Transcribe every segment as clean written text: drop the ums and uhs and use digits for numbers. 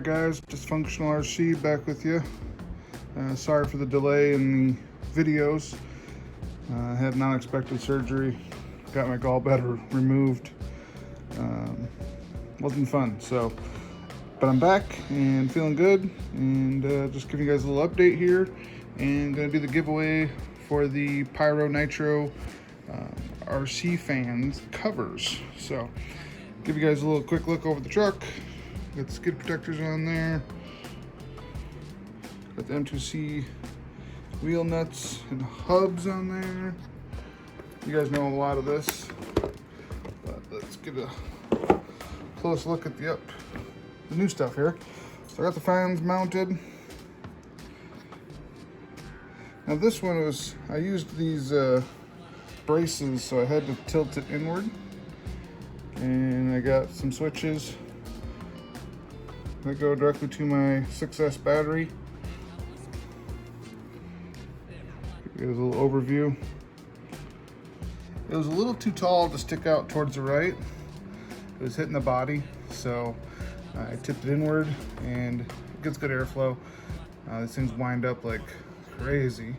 Alright guys, Dysfunctional RC back with you. Sorry for the delay in the videos. I had an unexpected surgery, got my gallbladder removed. Wasn't fun, but I'm back and feeling good, and just giving you guys a little update here, and gonna do the giveaway for the Pyro Nitro RC fans covers. So give you guys a little quick look over the truck. Got the skid protectors on there. Got the M2C wheel nuts and hubs on there. You guys know a lot of this, but let's get a close look at the new stuff here. So I got the fans mounted. Now this one I used these braces, so I had to tilt it inward. And I got some switches that go directly to my 6S battery. Give you guys a little overview. It was a little too tall to stick out towards the right. It was hitting the body, so I tipped it inward, and it gets good airflow. These things wind up like crazy,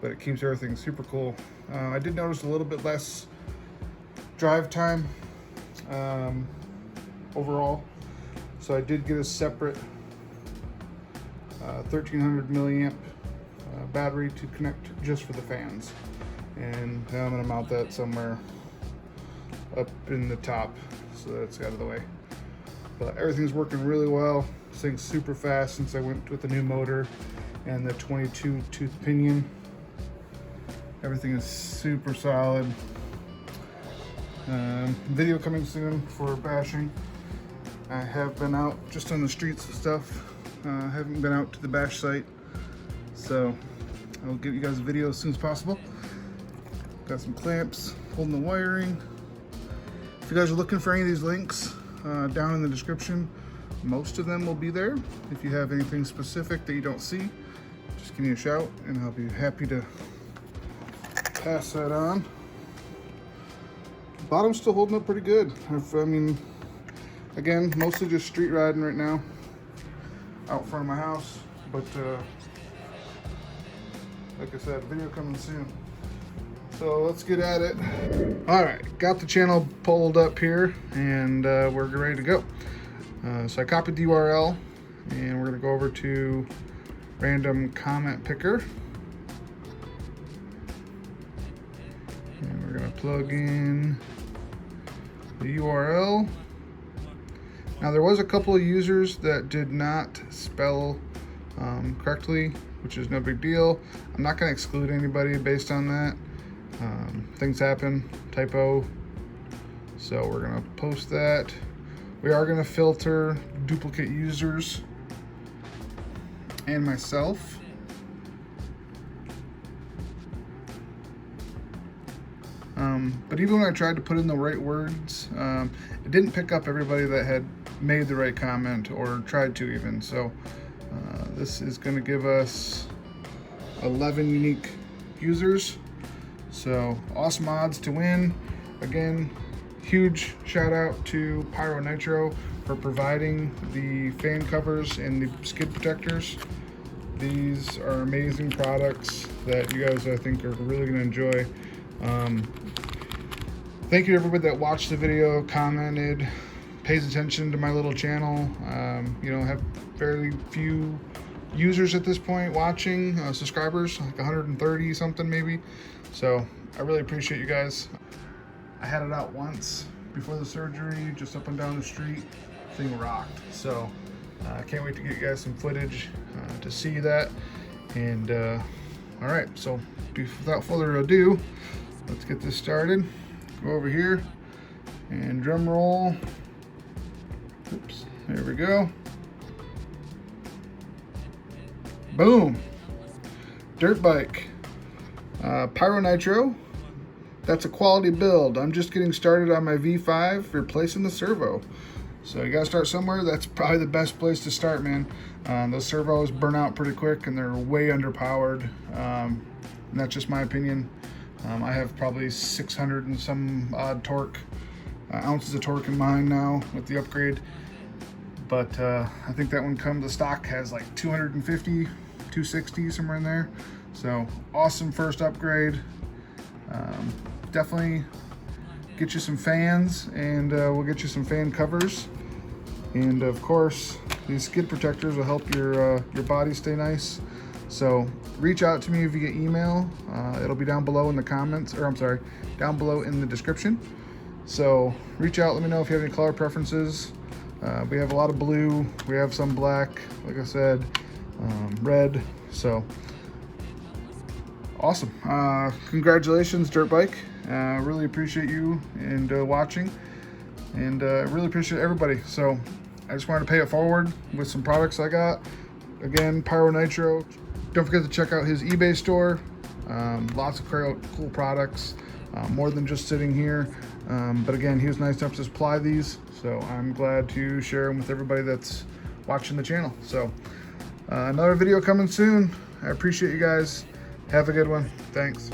but it keeps everything super cool. I did notice a little bit less drive time overall, so I did get a separate 1300 milliamp battery to connect just for the fans, and now I'm going to mount that somewhere up in the top so that's out of the way. But everything's working really well. This thing's super fast since I went with the new motor and the 22 tooth pinion. Everything is super solid. Video coming soon for bashing. I have been out just on the streets and stuff. Haven't been out to the bash site, so I'll give you guys a video as soon as possible. Got some clamps holding the wiring. If you guys are looking for any of these links, down in the description, most of them will be there. If you have anything specific that you don't see, just give me a shout and I'll be happy to pass that on. Bottom's still holding up pretty good. I mean, again, mostly just street riding right now out front of my house, but like I said, video coming soon. So let's get at it. All right, got the channel pulled up here, and we're ready to go. So I copied the URL, and we're gonna go over to random comment picker. And we're gonna plug in the URL. Now there was a couple of users that did not spell correctly, which is no big deal. I'm not gonna exclude anybody based on that. Things happen, typo. So we're gonna post that. We are gonna filter duplicate users and myself. But even when I tried to put in the right words, it didn't pick up everybody that had made the right comment or tried to even. So this is gonna give us 11 unique users. So awesome odds to win. Again, huge shout out to Pyro Nitro for providing the fan covers and the skid protectors. These are amazing products that you guys, I think, are really going to enjoy. Thank you to everybody that watched the video, commented, pays attention to my little channel. You know, have fairly few users at this point watching, subscribers, like 130 something maybe. So I really appreciate you guys. I had it out once before the surgery, just up and down the street. Thing rocked. So I can't wait to get you guys some footage to see that. And all right, so without further ado, let's get this started. Go over here and drum roll. Oops, there we go. Boom. Dirt bike. Pyro Nitro. That's a quality build. I'm just getting started on my V5, replacing the servo. So you gotta start somewhere. That's probably the best place to start, man. Those servos burn out pretty quick and they're way underpowered. And that's just my opinion. I have probably 600 and some odd torque, ounces of torque in mine now with the upgrade. but I think that one the stock has like 250, 260, somewhere in there. So awesome first upgrade. Definitely get you some fans, and we'll get you some fan covers. And of course, these skid protectors will help your body stay nice. So reach out to me via email. It'll be down below in the comments, or I'm sorry, down below in the description. So reach out, let me know if you have any color preferences. We have a lot of blue, we have some black, like I said, red. So awesome. Congratulations, dirt bike. Really appreciate you and watching, and really appreciate everybody. So I just wanted to pay it forward with some products I got. Again, Pyro Nitro. Don't forget to check out his eBay store. Lots of cool products, more than just sitting here. But again, he was nice enough to supply these, so I'm glad to share them with everybody that's watching the channel. So another video coming soon. I appreciate you guys. Have a good one. Thanks.